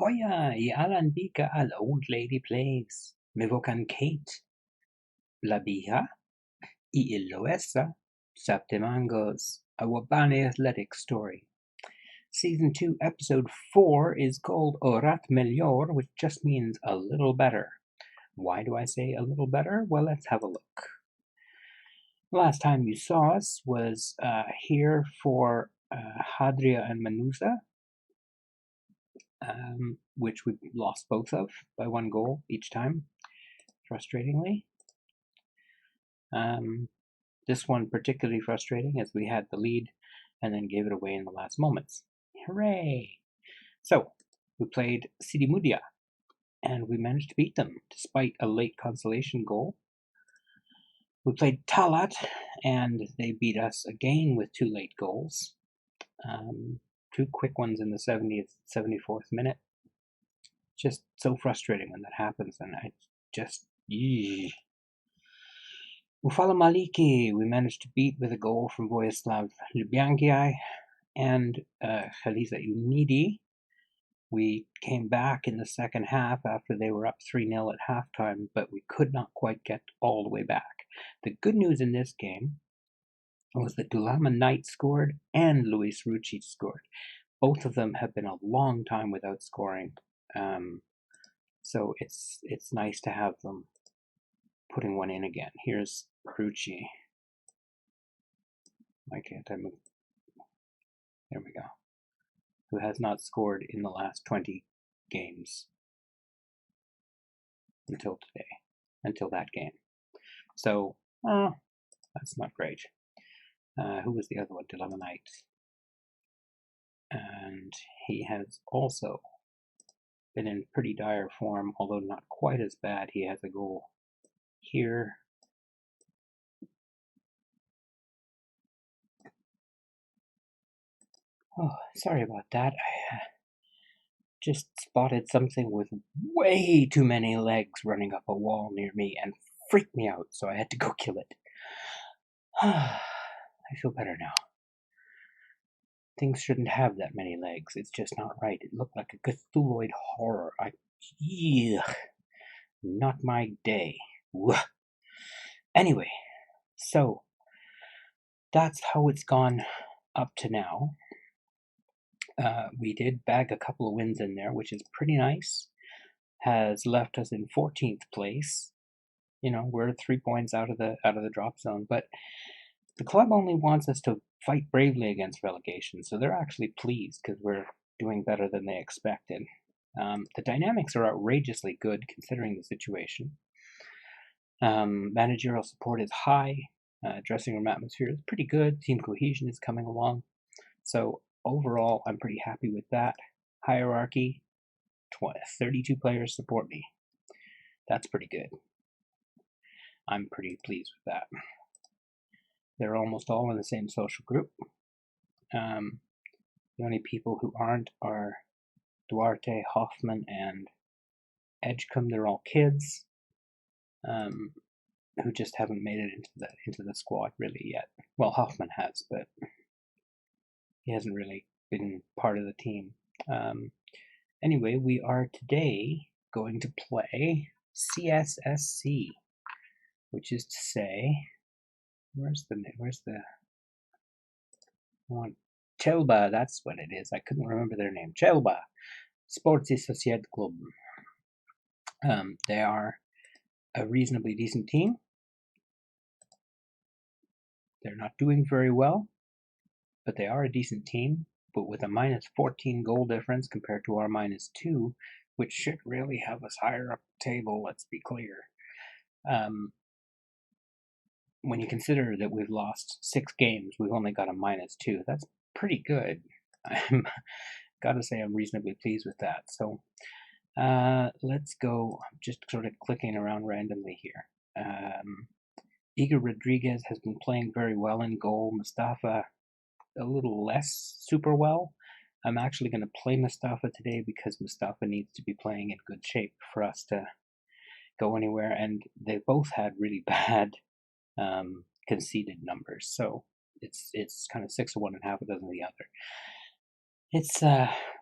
Hoya, ialan bika al old lady plays. Mevocan Kate, Blabiha, I Illoesa, Septim Angos, a Wabani athletic story. Season 2, Episode 4 is called Orat Melior, which just means a little better. Why do I say a little better? Well, let's have a look. Last time you saw us was here for Hadria and Manusa, which we lost both of by 1 goal each time, frustratingly. This one particularly frustrating as we had the lead and then gave it away in the last moments. Hooray! So, we played Sidi Mudia, and we managed to beat them despite a late consolation goal. We played Talat, and they beat us again with 2 late goals. 2 quick ones in the 70th, 74th minute. Just so frustrating when that happens, and I just... Ufala Mailikiy, we managed to beat with a goal from Vojislav Ljubianki and Chelisa Unidi. We came back in the second half after they were up 3-0 at halftime, but we could not quite get all the way back. The good news in this game was that Dulama Knight scored and Luis Rucci scored. Both of them have been a long time without scoring, so it's nice to have them putting one in again. Here's Rucci. Why can't I move? There we go. Who has not scored in the last 20 games until today, until that game. So, that's not great. Who was the other one? Dulama Knight. And he has also been in pretty dire form, although not quite as bad. He has a goal here. Oh, sorry about that. I just spotted something with way too many legs running up a wall near me and freaked me out, so I had to go kill it. I feel better now. Things shouldn't have that many legs. It's just not right. It looked like a Cthulhuid horror. Not my day. Anyway, so that's how it's gone up to now. We did bag a couple of wins in there, which is pretty nice. Has left us in 14th place. You know, we're 3 points out of the drop zone, but the club only wants us to fight bravely against relegation, so they're actually pleased because we're doing better than they expected. The dynamics are outrageously good considering the situation. Managerial support is high. Dressing room atmosphere is pretty good. Team cohesion is coming along. So overall, I'm pretty happy with that. Hierarchy, 32 players support me. That's pretty good. I'm pretty pleased with that. They're almost all in the same social group. The only people who aren't are Duarte, Hoffman, and Edgecombe. They're all kids who just haven't made it into the squad really yet. Well, Hoffman has, but he hasn't really been part of the team. Anyway, we are today going to play CSSC, which is to say, where's the Chelbah, that's what it is. I couldn't remember their name. Chelbah, Sports y Sociedad Club. They are a reasonably decent team. They're not doing very well, but they are a decent team, but with a minus 14 goal difference compared to our minus 2, which should really have us higher up the table, let's be clear. When you consider that we've lost 6 games, we've only got a minus 2. That's pretty good. I'm gotta say I'm reasonably pleased with that. So let's go. I'm just sort of clicking around randomly here. Igor Rodriguez has been playing very well in goal. Mustafa a little less super well. I'm actually going to play Mustafa today because Mustafa needs to be playing in good shape for us to go anywhere, and they both had really bad conceded numbers, so it's kind of 6 of one and half a dozen of the other. It's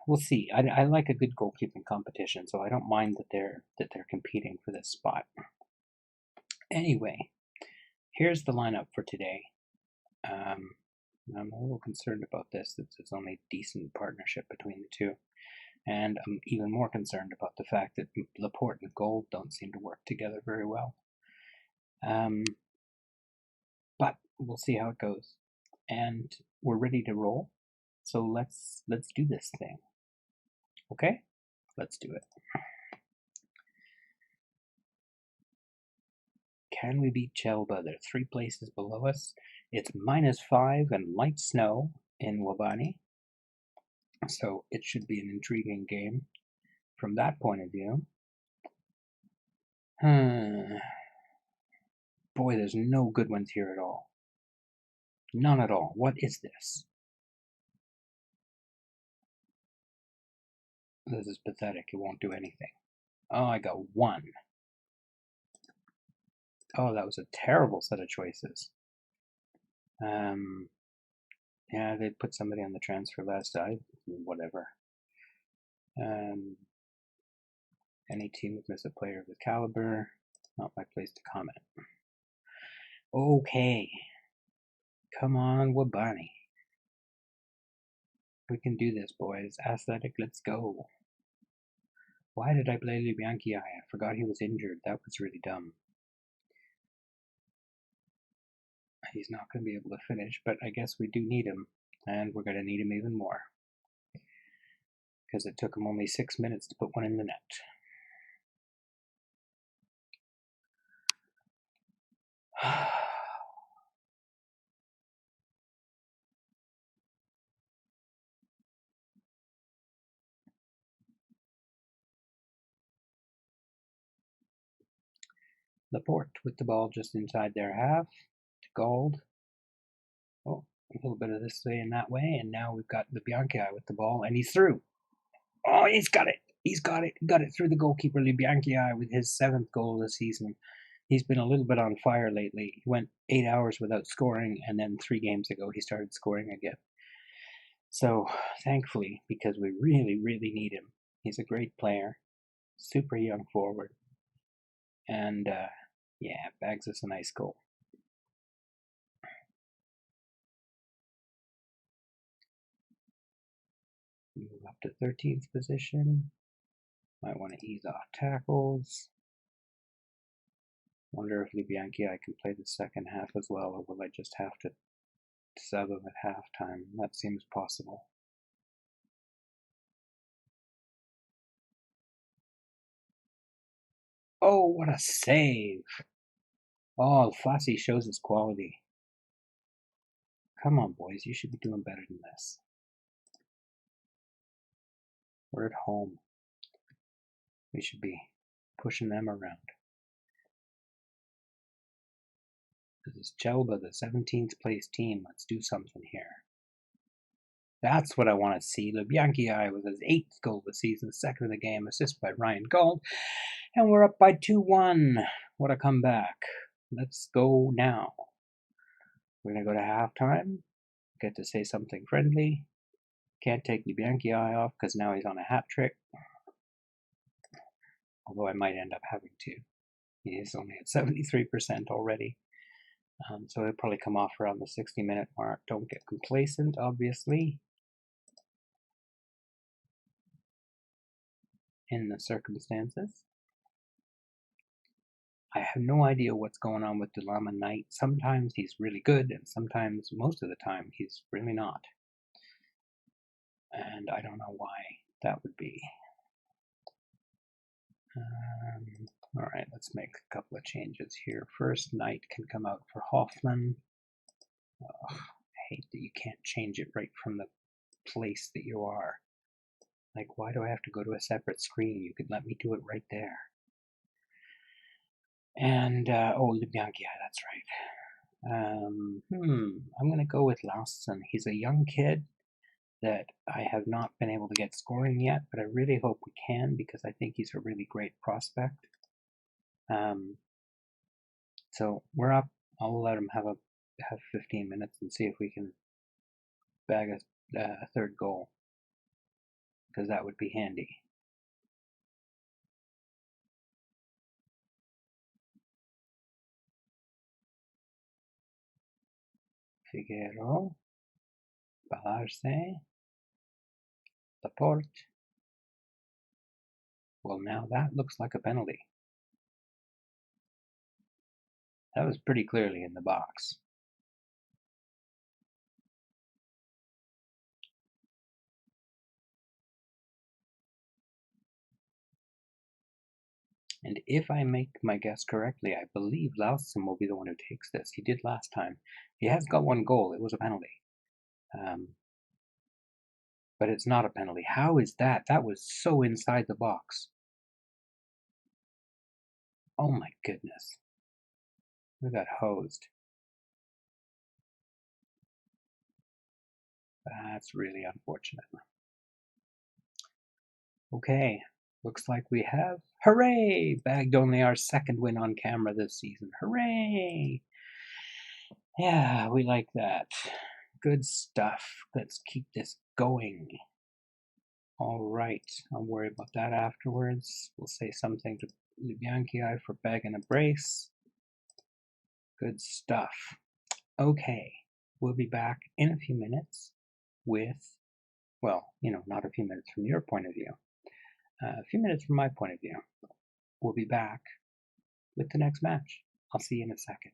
we'll see. I like a good goalkeeping competition, so I don't mind that they're competing for this spot. Anyway, here's the lineup for today. I'm a little concerned about this, that there's only decent partnership between the two. And I'm even more concerned about the fact that Laporte and Gold don't seem to work together very well. But we'll see how it goes. And we're ready to roll. So let's do this thing. Okay? Let's do it. Can we beat Chelbah? They're 3 places below us. It's -5 and light snow in Wabani. So it should be an intriguing game from that point of view. Boy, there's no good ones here at all. None at all. What is this? This is pathetic. It won't do anything. Oh, I got 1. Oh, that was a terrible set of choices. Yeah, they put somebody on the transfer list. Whatever. Any team would miss a player of the caliber. Not my place to comment. Okay. Come on, Wabani. We can do this, boys. Athletic, let's go. Why did I play Libianchi? I forgot he was injured. That was really dumb. He's not going to be able to finish, but I guess we do need him. And we're going to need him even more. Because it took him only 6 minutes to put one in the net. Laporte with the ball just inside their half to Gold. Oh, a little bit of this way and that way, and now we've got Libianchi with the ball, and he's through. Oh, he's got it. He's got it. Got it through the goalkeeper, Libianchi, with his 7th goal this season. He's been a little bit on fire lately. He went 8 hours without scoring, and then 3 games ago he started scoring again. So, thankfully, because we really, really need him. He's a great player, super young forward, and yeah, bags us a nice goal. Move up to 13th position. Might want to ease off tackles. Wonder if Libianchi can play the second half as well, or will I just have to sub him at halftime? That seems possible. Oh, what a save! Oh, Fassi shows his quality. Come on, boys, you should be doing better than this. We're at home. We should be pushing them around. This is Chelbah, the 17th place team. Let's do something here. That's what I want to see. Libianchi with his 8th goal this season, 2nd of the game, assist by Ryan Gold. And we're up by 2-1. What a comeback. Let's go now. We're going to go to halftime. Get to say something friendly. Can't take Libianchi off because now he's on a hat trick. Although I might end up having to. He's only at 73% already. So he'll probably come off around the 60-minute mark. Don't get complacent, obviously. In the circumstances. I have no idea what's going on with Dulama Knight. Sometimes he's really good, and sometimes, most of the time, he's really not. And I don't know why that would be. Alright, let's make a couple of changes here. First, Knight can come out for Hoffman. I hate that you can't change it right from the place that you are. Like, why do I have to go to a separate screen? You could let me do it right there. And, oh, Libianchi, that's right. I'm going to go with Larsson. He's a young kid that I have not been able to get scoring yet, but I really hope we can because I think he's a really great prospect. So we're up. I'll let him have 15 minutes and see if we can bag a 3rd goal. because that would be handy. Figueroa, Balarse, Laporte. Well, now that looks like a penalty. That was pretty clearly in the box. And if I make my guess correctly, I believe Lausson will be the one who takes this. He did last time. He has got one goal. It was a penalty. But it's not a penalty. How is that? That was so inside the box. Oh my goodness. We got hosed. That's really unfortunate. Okay, looks like we have, hooray, bagged only our second win on camera this season. Hooray! Yeah, we like that. Good stuff. Let's keep this going. All right, I'll worry about that afterwards. We'll say something to Mailikiy for bagging a brace. Good stuff. Okay, we'll be back in a few minutes with, well, not a few minutes from your point of view. A few minutes from my point of view. We'll be back with the next match. I'll see you in a second.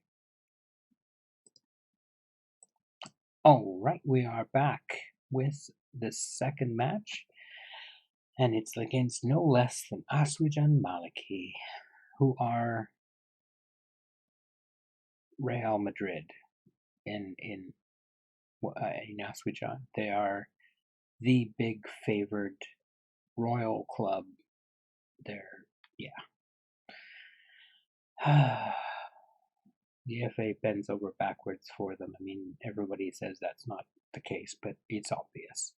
All right, we are back with the second match, and it's against no less than Aswijan Mailikiy, who are Real Madrid in Aswijan. They are the big favored royal club. They're, yeah. The FA bends over backwards for them. I mean, everybody says that's not the case, but it's obvious.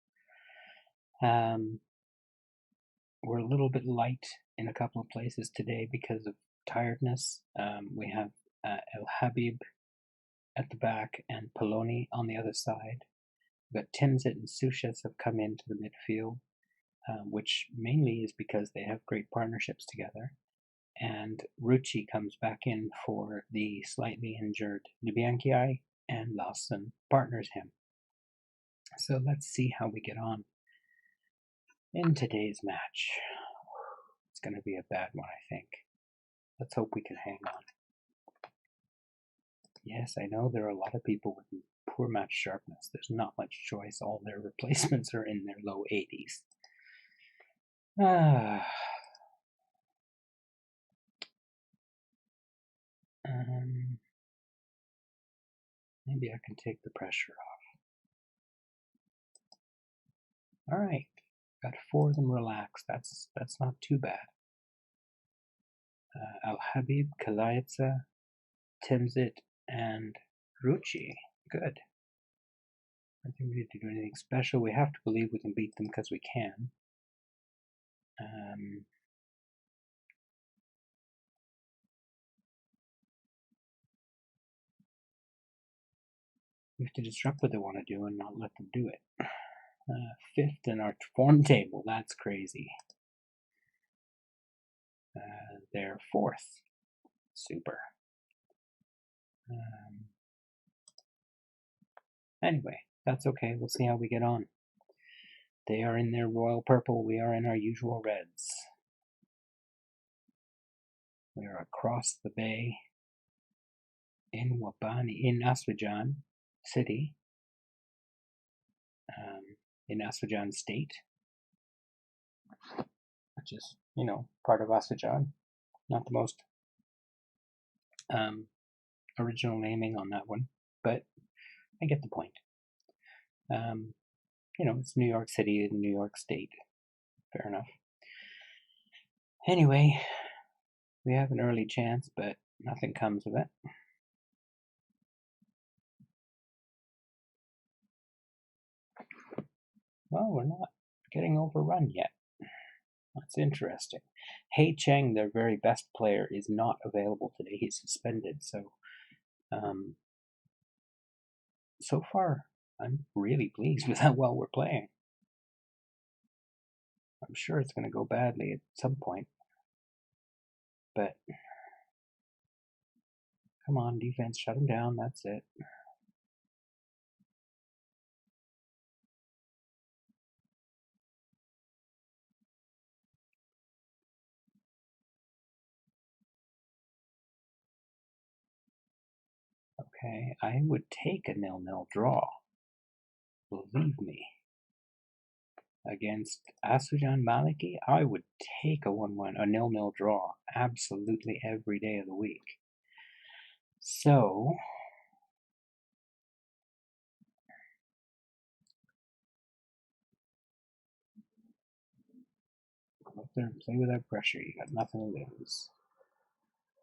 We're a little bit light in a couple of places today because of tiredness. We have El Habib at the back and Poloni on the other side. But Timsit and Suches have come into the midfield, which mainly is because they have great partnerships together. And Rucci comes back in for the slightly injured Mailikiy, and Lausson partners him. So let's see how we get on in today's match. It's going to be a bad one, I think. Let's hope we can hang on. Yes, I know there are a lot of people with poor match sharpness. There's not much choice. All their replacements are in their low 80s. Maybe I can take the pressure off. All right, got 4 of them relaxed. That's not too bad. Al Habib, Kalaitza, Timsit, and Rucci. Good. I don't think we need to do anything special. We have to believe we can beat them because we can. We have to disrupt what they want to do and not let them do it. 5th in our form table. That's crazy. They're 4th. Super. Anyway, that's okay. We'll see how we get on. They are in their royal purple. We are in our usual reds. We are across the bay in Wabani, in Aswijan city, in Aswijan state, which is, part of Aswijan. Not the most original naming on that one, but I get the point. It's New York City and New York State. Fair enough. Anyway, we have an early chance, but nothing comes of it. Well, we're not getting overrun yet. That's interesting. Hei Cheng, their very best player, is not available today. He's suspended, so so far I'm really pleased with how well we're playing. I'm sure it's going to go badly at some point. But come on, defense, shut him down. That's it. Okay, I would take a 0-0 draw. Believe me. Against Aswijan Mailikiy, I would take a 1-1, a 0-0 draw, absolutely every day of the week. So, go up there and play without pressure. You got nothing to lose.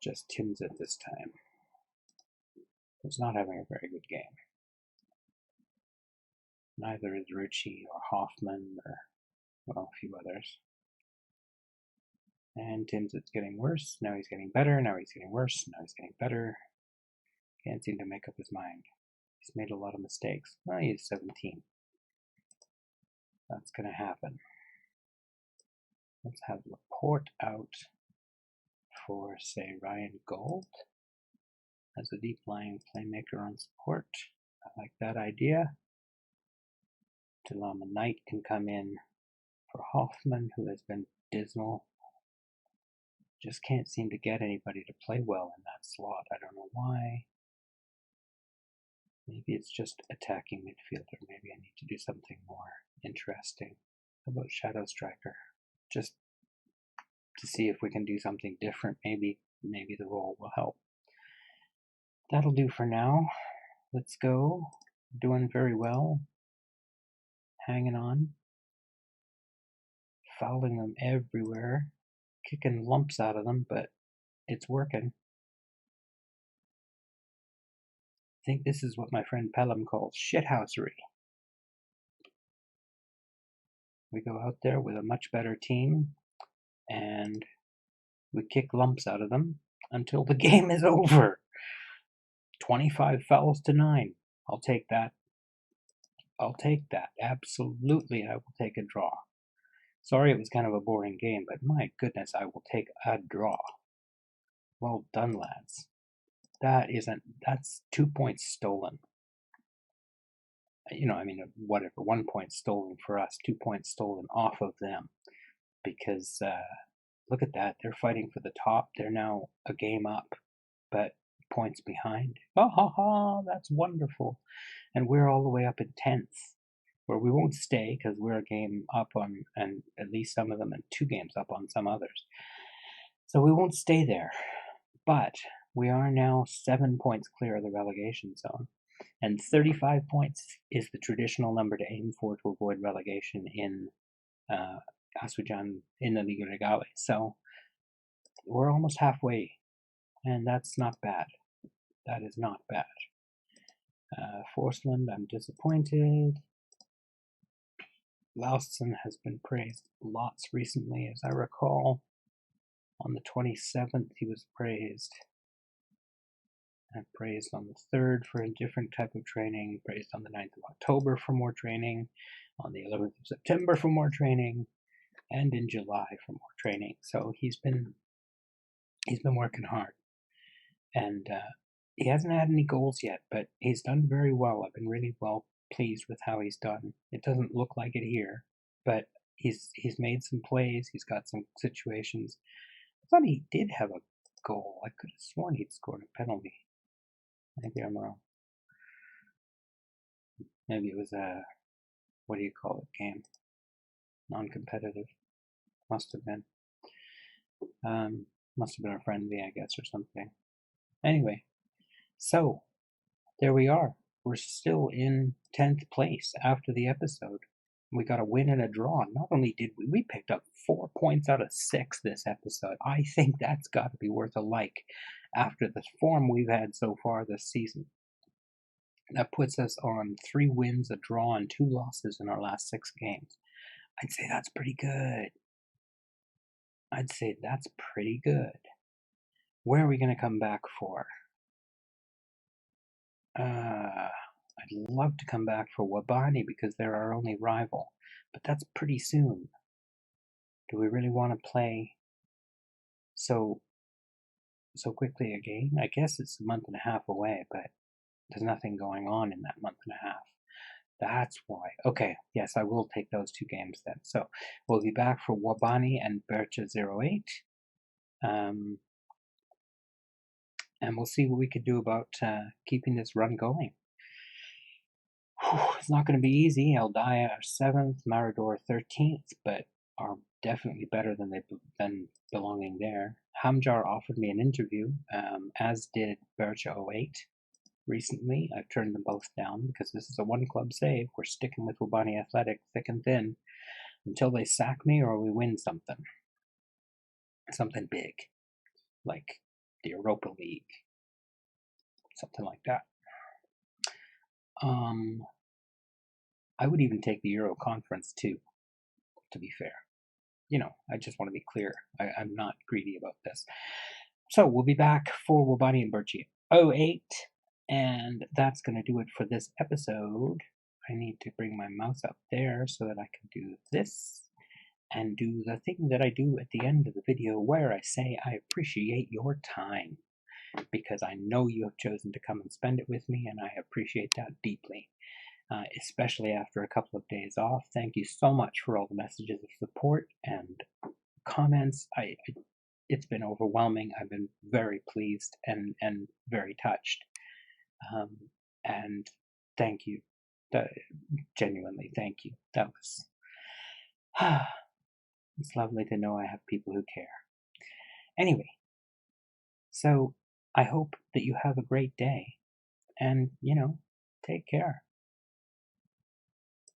Just Tim's at this time. He's not having a very good game. Neither is Ritchie or Hoffman or, well, a few others. And Tim's it's getting worse. Now he's getting better. Now he's getting worse. Now he's getting better. Can't seem to make up his mind. He's made a lot of mistakes. Well, he's 17. That's going to happen. Let's have Laporte out for, say, Ryan Gold as a deep lying playmaker on support. I like that idea. Delama Knight can come in for Hoffman, who has been dismal. Just can't seem to get anybody to play well in that slot. I don't know why. Maybe it's just attacking midfielder. Maybe I need to do something more interesting. How about Shadow Striker? Just to see if we can do something different. Maybe the role will help. That'll do for now. Let's go. Doing very well. Hanging on. Fouling them everywhere. Kicking lumps out of them, but it's working. I think this is what my friend Pelham calls shithousery. We go out there with a much better team, and we kick lumps out of them until the game is over. 25 fouls to 9. I'll take that. I'll take that. Absolutely, I will take a draw. Sorry it was kind of a boring game, but my goodness, I will take a draw. Well done, lads. That's 2 points stolen. You know, I mean, whatever, 1 point stolen for us, 2 points stolen off of them. Because look at that, they're fighting for the top. They're now a game up, but points behind. Oh, ha, ha, that's wonderful. And we're all the way up in 10th, where we won't stay because we're a game up on, and at least some of them, and 2 games up on some others. So we won't stay there. But we are now 7 points clear of the relegation zone. And 35 points is the traditional number to aim for to avoid relegation in Aswijan in the Liga Regale. So we're almost halfway, and that's not bad. That is not bad. Forceland, I'm disappointed. Lausson has been praised lots recently, as I recall. On the 27th, he was praised. And praised on the 3rd for a different type of training. Praised on the 9th of October for more training. On the 11th of September for more training. And in July for more training. So he's been working hard. And he hasn't had any goals yet, but he's done very well. I've been really well pleased with how he's done. It doesn't look like it here, but he's made some plays. He's got some situations. I thought he did have a goal. I could have sworn he'd scored a penalty. Maybe I'm wrong. Maybe it was a, what do you call it, game? Non-competitive. Must have been. Must have been a friendly, I guess, or something. Anyway, so there we are. We're still in 10th place after the episode. We got a win and a draw. Not only did we picked up 4 points out of 6 this episode. I think that's got to be worth a like after the form we've had so far this season. That puts us on 3 wins, a draw, and 2 losses in our last 6 games. I'd say that's pretty good. I'd say that's pretty good. Where are we going to come back for? I'd love to come back for Wabani because they're our only rival, but that's pretty soon. Do we really want to play so quickly again? I guess it's a month and a half away, but there's nothing going on in that month and a half. That's why. Okay, yes, I will take those 2 games then. So we'll be back for Wabani and Bercha 08. And we'll see what we can do about keeping this run going. It's not going to be easy. Eldaya are 7th, Marador 13th, but are definitely better than belonging there. Hamjar offered me an interview, as did Bercha 08 recently. I've turned them both down because this is a one-club save. We're sticking with Wabani Athletic thick and thin until they sack me or we win something big, like the Europa League, something like that. I would even take the Euro Conference too, to be fair. I just want to be clear. I'm not greedy about this. So we'll be back for Wabani and Berchi 08, and that's going to do it for this episode. I need to bring my mouse up there so that I can do this and do the thing that I do at the end of the video where I say I appreciate your time, because I know you have chosen to come and spend it with me, and I appreciate that deeply. Especially after a couple of days off. Thank you so much for all the messages of support and comments. It's been overwhelming. I've been very pleased and very touched. And thank you. Genuinely, thank you. That was... it's lovely to know I have people who care. Anyway, so I hope that you have a great day. And, take care.